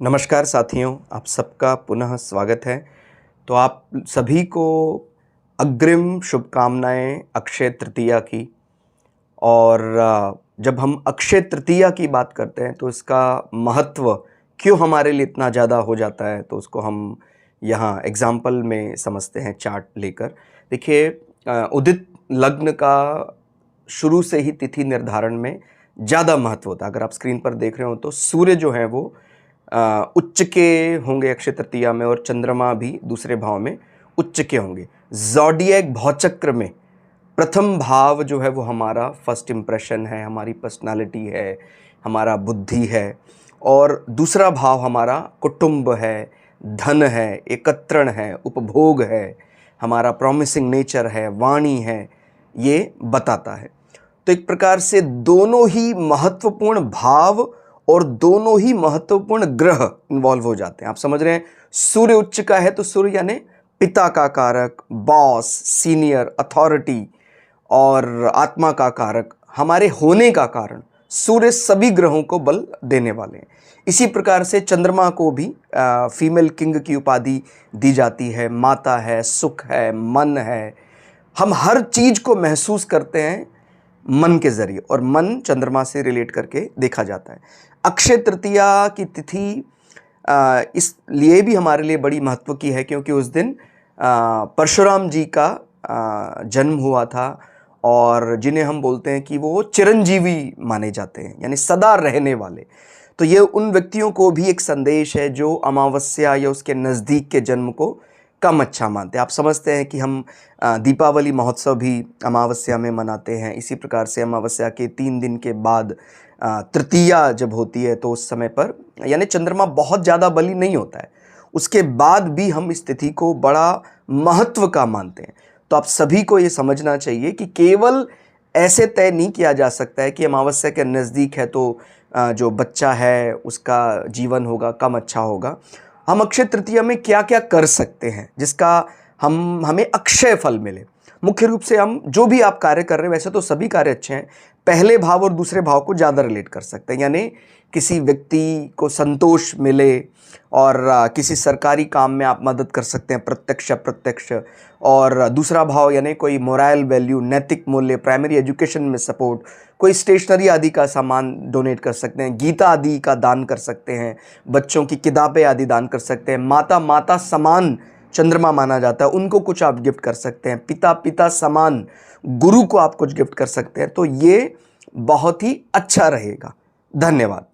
नमस्कार साथियों, आप सबका पुनः स्वागत है। तो आप सभी को अग्रिम शुभकामनाएँ अक्षय तृतीया की। और जब हम अक्षय तृतीया की बात करते हैं तो इसका महत्व क्यों हमारे लिए इतना ज़्यादा हो जाता है, तो उसको हम यहाँ एग्ज़ाम्पल में समझते हैं चार्ट लेकर। देखिए, उदित लग्न का शुरू से ही तिथि निर्धारण में ज़्यादा महत्व होता है। अगर आप स्क्रीन पर देख रहे हो तो सूर्य जो है वो उच्च के होंगे अक्षय तृतीया में, और चंद्रमा भी दूसरे भाव में उच्च के होंगे। ज़ोडिएक भौचक्र में प्रथम भाव जो है वो हमारा फर्स्ट इम्प्रेशन है, हमारी पर्सनालिटी है, हमारा बुद्धि है। और दूसरा भाव हमारा कुटुंब है, धन है, एकत्रण है, उपभोग है, हमारा प्रॉमिसिंग नेचर है, वाणी है, ये बताता है। तो एक प्रकार से दोनों ही महत्वपूर्ण भाव और दोनों ही महत्वपूर्ण ग्रह इन्वॉल्व हो जाते हैं। आप समझ रहे हैं, सूर्य उच्च का है तो सूर्य यानी पिता का कारक, बॉस, सीनियर, अथॉरिटी और आत्मा का कारक, हमारे होने का कारण। सूर्य सभी ग्रहों को बल देने वाले हैं। इसी प्रकार से चंद्रमा को भी फीमेल किंग की उपाधि दी जाती है। माता है, सुख है, मन है। हम हर चीज को महसूस करते हैं मन के जरिए, और मन चंद्रमा से रिलेट करके देखा जाता है। अक्षय तृतीया की तिथि इसलिए भी हमारे लिए बड़ी महत्व की है क्योंकि उस दिन परशुराम जी का जन्म हुआ था, और जिन्हें हम बोलते हैं कि वो चिरंजीवी माने जाते हैं, यानी सदा रहने वाले। तो ये उन व्यक्तियों को भी एक संदेश है जो अमावस्या या उसके नज़दीक के जन्म को कम अच्छा मानते हैं। आप समझते हैं कि हम दीपावली महोत्सव भी अमावस्या में मनाते हैं। इसी प्रकार से अमावस्या के 3 दिन के बाद तृतीया जब होती है तो उस समय पर यानी चंद्रमा बहुत ज़्यादा बली नहीं होता है, उसके बाद भी हम इस तिथि को बड़ा महत्व का मानते हैं। तो आप सभी को ये समझना चाहिए कि केवल ऐसे तय नहीं किया जा सकता है कि अमावस्या के नज़दीक है तो जो बच्चा है उसका जीवन होगा कम अच्छा होगा। हम अक्षय तृतीया में क्या क्या कर सकते हैं जिसका हमें अक्षय फल मिले। मुख्य रूप से हम जो भी आप कार्य कर रहे हैं, वैसे तो सभी कार्य अच्छे हैं, पहले भाव और दूसरे भाव को ज़्यादा रिलेट कर सकते हैं। यानी किसी व्यक्ति को संतोष मिले, और किसी सरकारी काम में आप मदद कर सकते हैं प्रत्यक्ष अप्रत्यक्ष। और दूसरा भाव यानी कोई मोरल वैल्यू, नैतिक मूल्य, प्राइमरी एजुकेशन में सपोर्ट, कोई स्टेशनरी आदि का सामान डोनेट कर सकते हैं, गीता आदि का दान कर सकते हैं, बच्चों की किताबें आदि दान कर सकते हैं। माता समान चंद्रमा माना जाता है, उनको कुछ आप गिफ्ट कर सकते हैं। पिता समान गुरु को आप कुछ गिफ्ट कर सकते हैं। तो ये बहुत ही अच्छा रहेगा। धन्यवाद।